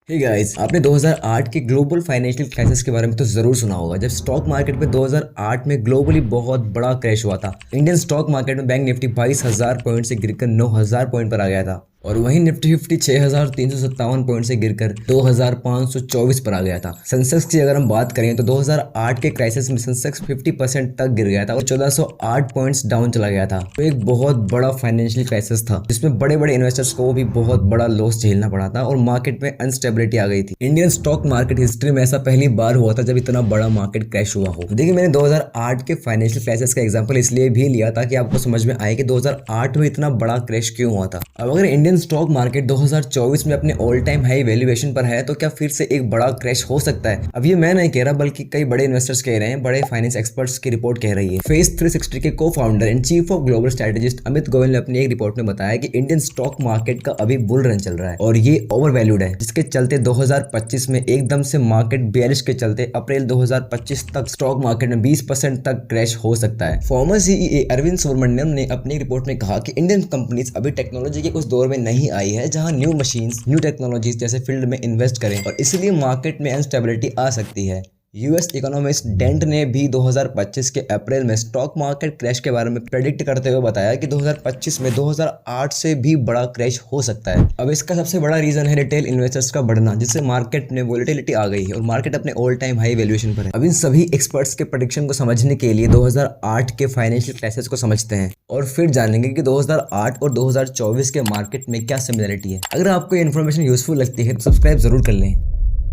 Hey guys, आपने 2008 के global financial crisis के बारे में तो जरूर सुना होगा। जब स्टॉक मार्केट में 2008 में ग्लोबली बहुत बड़ा क्रैश हुआ था। इंडियन स्टॉक मार्केट में बैंक निफ्टी 22,000 पॉइंट से गिरकर 9,000 पॉइंट पर आ गया था और वहीं निफ्टी 50 6,357 पॉइंट से गिरकर 2,524 पर आ गया था। सेंसेक्स की अगर हम बात करें तो 2008 के क्राइसिस में सेंसेक्स 50% तक गिर गया था और 1408 पॉइंट्स डाउन चला गया था। तो एक बहुत बड़ा फाइनेंशियल क्राइसिस था जिसमें बड़े बड़े इन्वेस्टर्स को भी बहुत बड़ा लॉस झेलना पड़ा था और मार्केट में अनस्टेबिलिटी आ गई थी। इंडियन स्टॉक मार्केट हिस्ट्री में ऐसा पहली बार हुआ था जब इतना बड़ा मार्केट क्रैश हुआ हो। देखिए, मैंने 2008 के फाइनेंशियल क्राइसिस का एग्जांपल इसलिए भी लिया था कि आपको समझ में आए कि 2008 में इतना बड़ा क्रैश क्यों हुआ था। अब अगर इंडियन स्टॉक मार्केट 2024 में अपने ऑल टाइम हाई वैल्यूएशन पर है तो क्या फिर से एक बड़ा क्रैश हो सकता है? अब ये मैं नहीं कह रहा बल्कि कई बड़े इन्वेस्टर्स कह रहे हैं, बड़े फाइनेंस एक्सपर्ट्स की रिपोर्ट कह रही है। फेस 360 के को founder and chief of global strategist Amit Goyal ने अपनी एक रिपोर्ट में बताया कि इंडियन स्टॉक मार्केट का अभी बुल रन चल रहा है और ये ओवर वैल्यूड है, जिसके चलते 2025 में एकदम से मार्केट बेयरिश के चलते अप्रैल 2025 तक स्टॉक मार्केट में 20% तक क्रैश हो सकता है। फॉर्मर सीईओ अरविंद सुब्रमण्यम ने अपनी रिपोर्ट में कहा कि इंडियन कंपनीज अभी टेक्नोलॉजी के उस दौर में नहीं आई है जहां न्यू मशीन्स, न्यू टेक्नोलॉजीज जैसे फील्ड में इन्वेस्ट करें और इसलिए मार्केट में अनस्टेबिलिटी आ सकती है। यूएस इकोनॉमिस्ट डेंट ने भी 2025 के अप्रैल में स्टॉक मार्केट क्रैश के बारे में प्रेडिक्ट करते हुए बताया कि 2025 में 2008 से भी बड़ा क्रैश हो सकता है। अब इसका सबसे बड़ा रीजन है रिटेल इन्वेस्टर्स का बढ़ना, जिससे मार्केट में वोलेटिलिटी आ गई है और मार्केट अपने ऑल टाइम हाई वैल्यूएशन पर है। अब इन सभी एक्सपर्ट्स के प्रेडिक्शन को समझने के लिए 2008 के फाइनेंशियल क्राइसिस को समझते हैं और फिर जानेंगे कि 2008 और 2024 के मार्केट में क्या सिमिलरिटी है। अगर आपको ये इन्फॉर्मेशन यूजफुल लगती है तो सब्सक्राइब जरूर कर लें।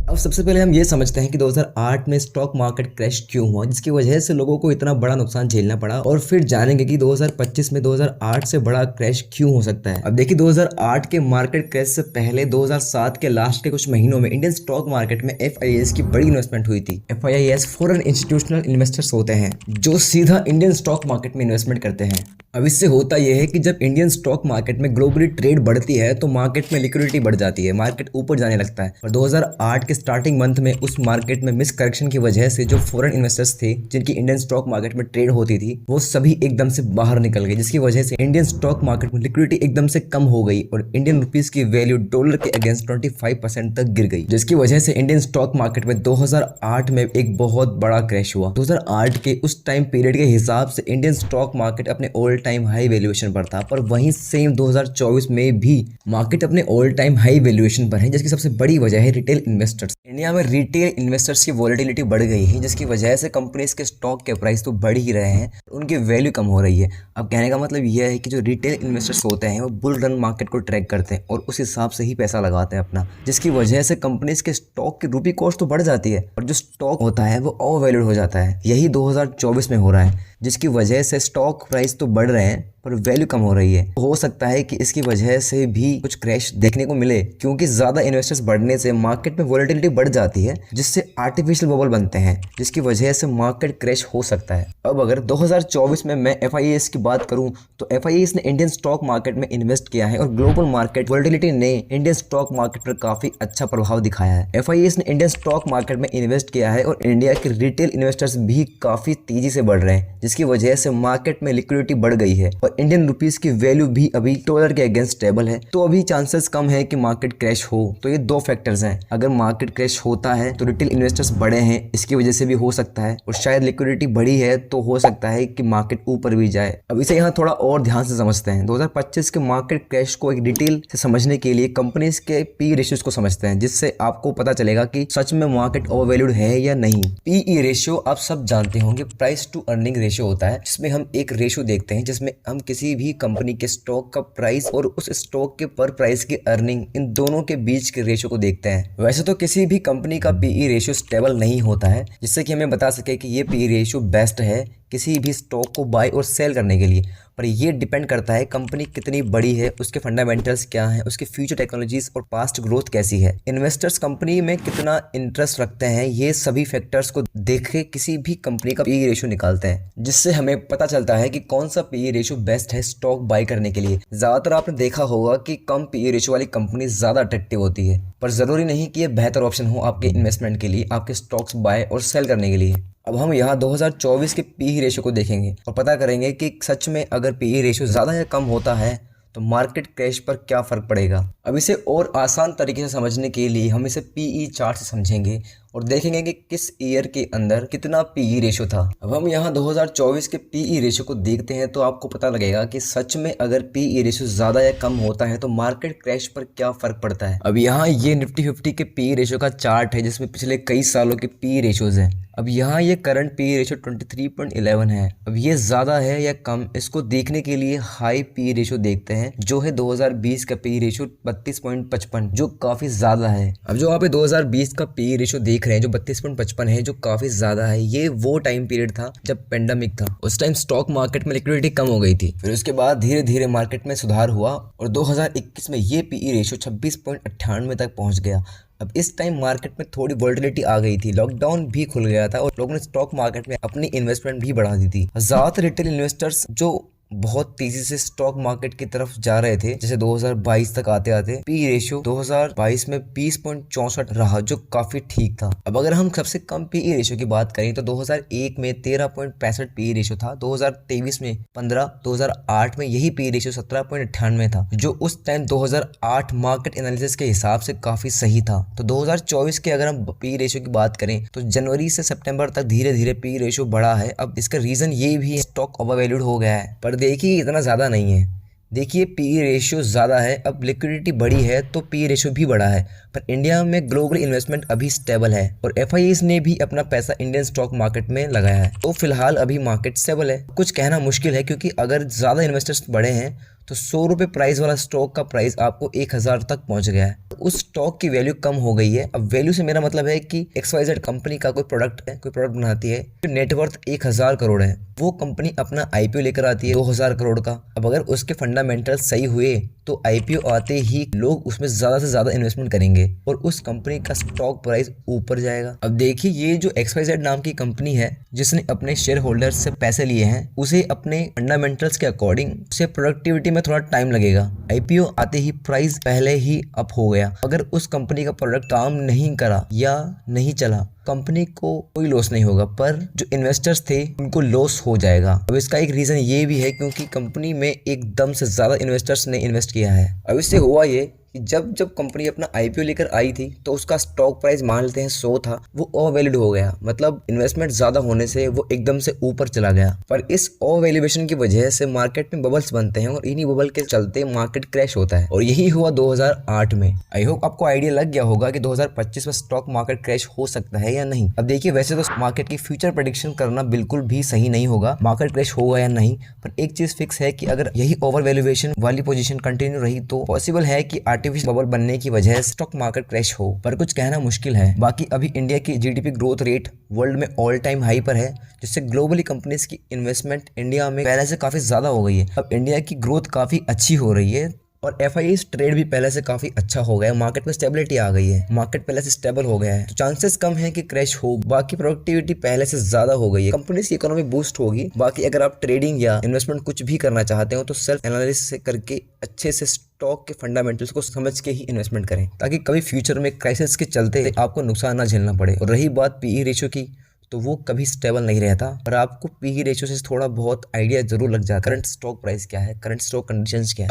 अब सबसे पहले हम ये समझते हैं कि 2008 में स्टॉक मार्केट क्रैश क्यों हुआ, जिसकी वजह से लोगों को इतना बड़ा नुकसान झेलना पड़ा, और फिर जानेंगे कि 2025 में 2008 से बड़ा क्रैश क्यों हो सकता है। अब देखिए, 2008 के मार्केट क्रैश से पहले 2007 के लास्ट के कुछ महीनों में इंडियन स्टॉक मार्केट में एफआईआईएस की बड़ी इन्वेस्टमेंट हुई थी। एफआईआईएस फॉरेन इंस्टीट्यूशनल इन्वेस्टर्स होते हैं जो सीधा इंडियन स्टॉक मार्केट में इन्वेस्टमेंट करते हैं। अब इससे होता यह है कि जब इंडियन स्टॉक मार्केट में ग्लोबली ट्रेड बढ़ती है तो मार्केट में लिक्विडिटी बढ़ जाती है, मार्केट ऊपर जाने लगता है। और 2008 के स्टार्टिंग मंथ में उस मार्केट में मिस करेक्शन की वजह से जो फॉरेन इन्वेस्टर्स थे जिनकी इंडियन स्टॉक मार्केट में ट्रेड होती थी वो सभी एकदम से बाहर निकल गए, जिसकी वजह से इंडियन स्टॉक मार्केट में लिक्विडिटी एकदम से कम हो गई और इंडियन रुपीस की वैल्यू डॉलर के अगेंस्ट 25% तक गिर गई, जिसकी वजह से इंडियन स्टॉक मार्केट में 2008 में एक बहुत बड़ा क्रैश हुआ। 2008 के उस टाइम पीरियड के हिसाब से इंडियन स्टॉक मार्केट अपने ऑल टाइम हाई वैल्यूएशन पर था, पर वहीं सेम 2024 में भी मार्केट अपने ऑल टाइम हाई वैल्यूएशन पर है, जिसकी सबसे बड़ी वजह है रिटेल इन्वेस्टर्स। इंडिया में रिटेल इन्वेस्टर्स की वोलेटिलिटी बढ़ गई है, जिसकी वजह से कंपनीज के स्टॉक के प्राइस तो बढ़ ही रहे हैं, उनकी वैल्यू कम हो रही है। अब कहने का मतलब यह है कि जो रिटेल इन्वेस्टर्स होते हैं वो बुल रन मार्केट को ट्रैक करते हैं और उस हिसाब से ही पैसा लगाते हैं अपना, जिसकी वजह से कंपनीज के स्टॉक की रूपी कॉस्ट तो बढ़ जाती है और जो स्टॉक होता है वो ओवर वैल्यूड हो जाता है। यही 2024 में हो रहा है, जिसकी वजह से स्टॉक प्राइस तो बढ़ रहे हैं पर वैल्यू कम हो रही है। हो सकता है कि इसकी वजह से भी कुछ क्रैश देखने को मिले, क्योंकि ज्यादा इन्वेस्टर्स बढ़ने से मार्केट में वोलेटिलिटी बढ़ जाती है, जिससे आर्टिफिशियल बबल बनते हैं, जिसकी वजह से मार्केट क्रैश हो सकता है। अब अगर 2024 में मैं एफआईआईएस की बात करूं तो एफआईआईएस ने इंडियन स्टॉक मार्केट में इन्वेस्ट किया है और ग्लोबल मार्केट वोलेटिलिटी ने इंडियन स्टॉक मार्केट पर काफी अच्छा प्रभाव दिखाया है। एफआईआईएस ने इंडियन स्टॉक मार्केट में इन्वेस्ट किया है और इंडिया के रिटेल इन्वेस्टर्स भी काफी तेजी से बढ़ रहे हैं, जिसकी वजह से मार्केट में लिक्विडिटी बढ़ गई है और इंडियन रुपीस की वैल्यू भी अभी डॉलर के अगेंस्ट स्टेबल है। तो अभी चांसेस कम है कि मार्केट क्रैश हो। तो ये दो फैक्टर्स हैं। अगर मार्केट क्रैश होता है तो रिटेल इन्वेस्टर्स बढ़े हैं, इसकी वजह से भी हो सकता है, और शायद लिक्विडिटी बढ़ी है तो हो सकता है कि मार्केट ऊपर भी जाए। अब इसे यहाँ थोड़ा और ध्यान से समझते हैं। 2025 के मार्केट क्रैश को एक डिटेल से समझने के लिए कंपनीज के पी रेशियोज को समझते हैं, जिससे आपको पता चलेगा कि सच में मार्केट ओवरवैल्यूड है या नहीं। पीई रेशियो आप सब जानते होंगे, प्राइस टू अर्निंग रेशियो होता है, जिसमें हम एक रेशियो देखते हैं जिसमें हम किसी भी कंपनी के स्टॉक का प्राइस और उस स्टॉक के पर प्राइस की अर्निंग, इन दोनों के बीच के रेशियो को देखते हैं। वैसे तो किसी भी कंपनी का पीई रेशियो स्टेबल नहीं होता है, जिससे कि हमें बता सके कि ये पीई रेशियो बेस्ट है किसी भी स्टॉक को बाय और सेल करने के लिए, पर ये डिपेंड करता है कंपनी कितनी बड़ी है, उसके फंडामेंटल्स क्या हैं, उसकी फ्यूचर टेक्नोलॉजीज और पास्ट ग्रोथ कैसी है, इन्वेस्टर्स कंपनी में कितना इंटरेस्ट रखते हैं, ये सभी फैक्टर्स को देख के किसी भी कंपनी का पीई रेशियो निकालते हैं, जिससे हमें पता चलता है कि कौन सा पीई रेशियो बेस्ट है स्टॉक बाय करने के लिए। ज्यादातर आपने देखा होगा कि कम पीई रेशियो वाली कंपनी ज्यादा अट्रैक्टिव होती है, पर जरूरी नहीं कि ये बेहतर ऑप्शन हो आपके इन्वेस्टमेंट के लिए, आपके स्टॉक्स बाय और सेल करने के लिए। अब हम यहाँ 2024 के पीई रेशियो को देखेंगे और पता करेंगे कि सच में अगर पीई रेशियो ज़्यादा या कम होता है तो मार्केट क्रैश पर क्या फ़र्क पड़ेगा। अब इसे और आसान तरीके से समझने के लिए हम इसे पीई चार्ट से समझेंगे और देखेंगे कि किस ईयर के अंदर कितना पीई रेशो था। अब हम यहाँ 2024 के पीई रेशो को देखते हैं तो आपको पता लगेगा कि सच में अगर पीई रेशो ज़्यादा या कम होता है तो मार्केट क्रैश पर क्या फ़र्क पड़ता है। अब यहाँ ये निफ्टी 50 के पीई रेशो का चार्ट है जिसमें पिछले कई सालों के पीई रेशोज हैं। अब यहाँ ये करंट पी रेशो 23.11 है। अब ये ज़्यादा है या कम, इसको देखने के लिए हाई पी रेशो देखते हैं जो है 2020 का पी रेशो 32.55 जो काफ़ी ज़्यादा है। अब जो आप 2020 का पी रेशो देख रहे हैं जो 32.55 है जो काफ़ी ज़्यादा है, ये वो टाइम पीरियड था जब पेंडेमिक था। उस टाइम स्टॉक मार्केट में लिक्विडिटी कम हो गई थी। फिर उसके बाद धीरे धीरे मार्केट में सुधार हुआ और 2021 में ये पी रेशो 26.98 तक पहुँच गया। अब इस टाइम मार्केट में थोड़ी वोलेटिलिटी आ गई थी, लॉकडाउन भी खुल गया था और लोगों ने स्टॉक मार्केट में अपनी इन्वेस्टमेंट भी बढ़ा दी थी। ज़्यादातर रिटेल इन्वेस्टर्स जो बहुत तेजी से स्टॉक मार्केट की तरफ जा रहे थे, जैसे 2022 तक आते आते पी रेशियो 2022 में 20.64 रहा जो काफी ठीक था। अब अगर हम सबसे कम पी रेशियो की बात करें तो 2001 में 13.65 पी रेशियो था, 2023 में 15, 2008 में यही पी रेशियो 17.98 था जो उस टाइम 2008 मार्केट एनालिसिस के हिसाब से काफी सही था। तो 2024 के अगर हम पी रेशियो की बात करें तो जनवरी से सितंबर तक धीरे धीरे पी रेशियो बढ़ा है। अब इसका रीजन ये भी है स्टॉक ओवरवैल्यूड हो गया है, पर देखिए इतना ज़्यादा नहीं है। देखिए पी रेशियो ज़्यादा है, अब लिक्विडिटी बढ़ी है तो पी रेशियो भी बढ़ा है, पर इंडिया में ग्लोबल इन्वेस्टमेंट अभी स्टेबल है और एफआईआईज़ ने भी अपना पैसा इंडियन स्टॉक मार्केट में लगाया है। तो फिलहाल अभी मार्केट स्टेबल है। कुछ कहना मुश्किल है क्योंकि अगर ज़्यादा इन्वेस्टर्स बढ़े हैं तो 100 रुपये प्राइस वाला स्टॉक का प्राइस आपको 1000 तक पहुंच गया है। उस स्टॉक की वैल्यू कम हो गई है। अब वैल्यू से मेरा मतलब है कि XYZ कंपनी का कोई प्रोडक्ट है, कोई प्रोडक्ट बनाती है, नेटवर्थ 1000 करोड़ है, वो कंपनी अपना आईपीओ लेकर आती है 2000 करोड़ का। अब अगर उसके फंडामेंटल सही हुए तो आईपीओ आते ही लोग उसमें ज़्यादा से ज़्यादा इन्वेस्टमेंट करेंगे और उस कंपनी का स्टॉक प्राइस ऊपर जाएगा। अब देखिए ये जो XYZ नाम की कंपनी है जिसने अपने शेयर होल्डर्स से पैसे लिए हैं, उसे अपने फंडामेंटल्स के अकॉर्डिंग उसे प्रोडक्टिविटी में थोड़ा टाइम लगेगा। आईपीओ आते ही प्राइस पहले ही अप हो गया। अगर उस कंपनी का प्रोडक्ट काम नहीं करा या नहीं चला, कंपनी को कोई लॉस नहीं होगा, पर जो इन्वेस्टर्स थे उनको लॉस हो जाएगा। अब इसका एक रीज़न ये भी है क्योंकि कंपनी में एकदम से ज़्यादा इन्वेस्टर्स ने इन्वेस्ट किया है। अब इससे हुआ ये कि जब कंपनी अपना आईपीओ लेकर आई थी तो उसका स्टॉक प्राइस मान लेते हैं 100 था, वो ओवरवैल्यूड हो गया, मतलब इन्वेस्टमेंट ज़्यादा होने से वो एकदम से ऊपर चला गया। पर इस ओवरवैल्यूएशन की वजह से मार्केट में बबल्स बनते हैं और इन्हीं बबल के चलते मार्केट क्रैश होता है और यही हुआ 2008 में। आई होप आपको आइडिया लग गया होगा कि 2025 में स्टॉक मार्केट क्रैश हो सकता है या नहीं। अब देखिए वैसे तो मार्केट की फ्यूचर प्रेडिक्शन करना बिल्कुल भी सही नहीं होगा, मार्केट क्रैश होगा या नहीं, पर एक चीज फिक्स है कि अगर यही ओवरवैल्यूएशन वाली पोजीशन कंटिन्यू रही तो पॉसिबल है कि आर्टिफिशियल बबल बनने की वजह से स्टॉक मार्केट क्रैश हो, पर कुछ कहना मुश्किल है। बाकी अभी इंडिया की जीडीपी ग्रोथ रेट वर्ल्ड में ऑल टाइम हाई पर है, जिससे ग्लोबली कंपनीज की इन्वेस्टमेंट इंडिया में पहले से काफी ज्यादा हो गई है। अब इंडिया की ग्रोथ काफी अच्छी हो रही है और एफआईआईज़ ट्रेड भी पहले से काफी अच्छा हो गया है, मार्केट में स्टेबिलिटी आ गई है, मार्केट पहले से स्टेबल हो गया है, तो चांसेस कम है कि क्रैश हो। बाकी प्रोडक्टिविटी पहले से ज्यादा हो गई है, कंपनीज की इकोनॉमी बूस्ट होगी। बाकी अगर आप ट्रेडिंग या इन्वेस्टमेंट कुछ भी करना चाहते हो तो सेल्फ एनालिसिस करके अच्छे से स्टॉक के फंडामेंटल्स को समझ के ही इन्वेस्टमेंट करें, ताकि कभी फ्यूचर में क्राइसिस के चलते आपको नुकसान ना झेलना पड़े। और रही बात पीई रेशियो की, तो वो कभी स्टेबल नहीं रहता, पर आपको पीई रेशियो से थोड़ा बहुत आइडिया जरूर लग जाता है करंट स्टॉक प्राइस क्या है, करंट स्टॉक कंडीशंस क्या है।